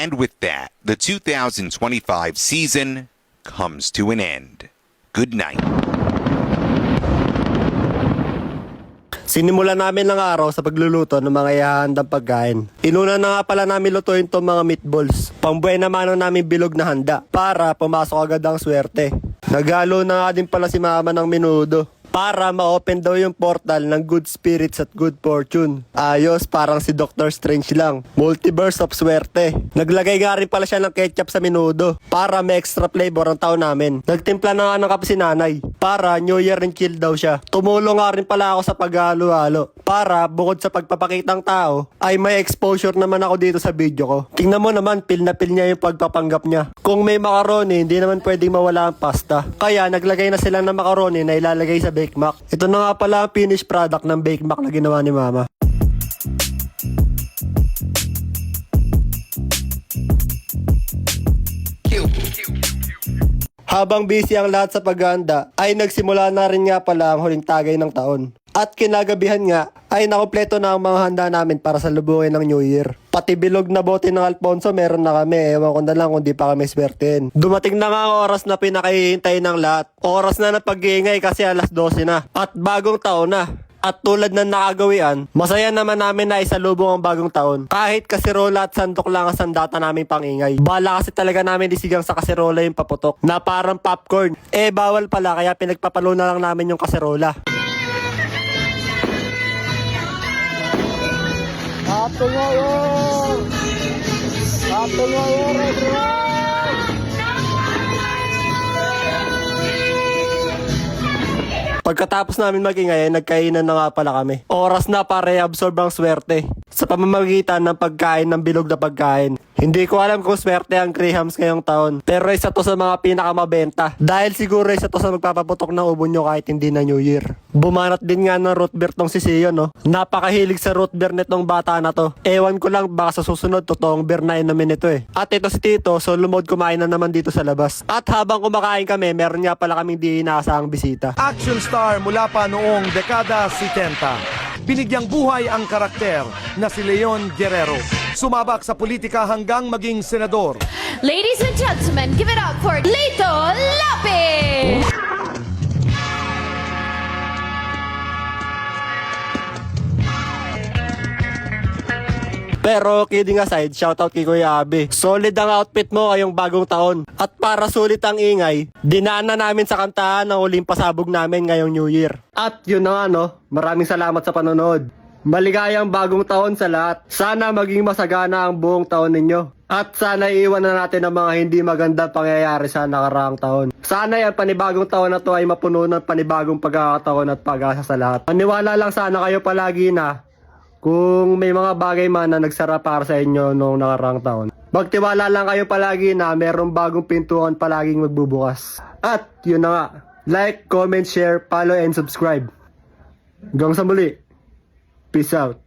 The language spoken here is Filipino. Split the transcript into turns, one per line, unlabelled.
And with that, the 2025 season comes to an end. Good night.
Sinimula namin ng araw sa pagluluto ng mga ihahandang pagkain. Inuna na nga pala namin lutuin itong mga meatballs. Pangbuhay naman namin bilog na handa para pumasok agad ang swerte. Naghalo na nga din pala si mama ng menudo para ma-open daw yung portal ng good spirits at good fortune. Ayos, parang si Doctor Strange lang. Multiverse of swerte. Naglagay nga rin pala siya ng ketchup sa menudo para may extra flavor ang taon namin. Nagtimpla na nga ng kape si nanay para New Year and chill daw siya. Tumulong nga rin pala ako sa paghalo-halo para bukod sa pagpapakitang tao ay may exposure naman ako dito sa video ko. Tingnan mo naman, pil na pil niya yung pagpapanggap niya. Kung may macaroni, hindi naman pwedeng mawala ang pasta. Kaya naglagay na sila ng macaroni na ilalagay sa Bake Mac. Ito na nga pala ang finished product ng Bake Mac na ginawa ni mama. Habang busy ang lahat sa paghahanda, ay nagsimula na rin nga pala ang huling tagay ng taon. At kinagabihan nga, ay nakumpleto na ang mga handa namin para sa lubungin ng New Year. Pati bilog na bote ng Alfonso meron na kami, ewan ko na lang kung di pa kami swertein. Dumating na nga ang oras na pinakahihintay ng lahat. Oras na ng pag-iingay kasi alas 12 na. At bagong taon na. At tulad ng nakagawian, masaya naman namin na isalubong ang bagong taon. Kahit kaserola at sandok lang ang sandata namin pangingay. Bala kasi talaga namin isigang sa kaserola yung paputok na parang popcorn. Eh bawal pala kaya pinagpapalo na lang namin yung kaserola. Happy New Year! Happy New Year, everyone! Pagkatapos namin magingay, nagkainan na nga pala kami. Oras na para i-absorb ang swerte sa pamamagitan ng pagkain ng bilog na pagkain. Hindi ko alam kung swerte ang Grahams ngayong taon, pero isa to sa mga pinakamabenta. Dahil siguro isa to sa magpapaputok ng ubo nyo kahit hindi na New Year. Bumanat din nga ng root beer tong si Sion, no? Napakahilig sa root beer nitong bata na to. Ewan ko lang, baka sa susunod, totoong beer na inumin ito eh. At ito si Tito, solo mode kumain na naman dito sa labas. At habang kumakain kami, meron nga pala kaming di inaasahang bisita.
Action star mula pa noong dekada 70. Binigyang buhay ang karakter na si Leon Guerrero. Sumabak sa politika hanggang maging senador.
Ladies and gentlemen, give it up for Lito Lapid!
Pero kidding aside, shoutout kay Kuya Abe. Solid ang outfit mo ngayong bagong taon. At para sulit ang ingay, dinaan na namin sa kantahan ng uling pasabog namin ngayong New Year. At yun na nga no, maraming salamat sa panonood. Maligayang bagong taon sa lahat. Sana maging masagana ang buong taon ninyo. At sana iiwan na natin ang mga hindi magandang pangyayari sa nakaraang taon. Sana yung panibagong taon na to ay mapuno ng panibagong pagkakataon at pag-asa sa lahat. Maniwala lang sana kayo palagi na kung may mga bagay man na nagsara para sa inyo noong nakaraang taon. Magtiwala lang kayo palagi na mayroong bagong pintuan palaging magbubukas. At yun na nga, like, comment, share, follow, and subscribe. Hanggang sa muli. Peace out.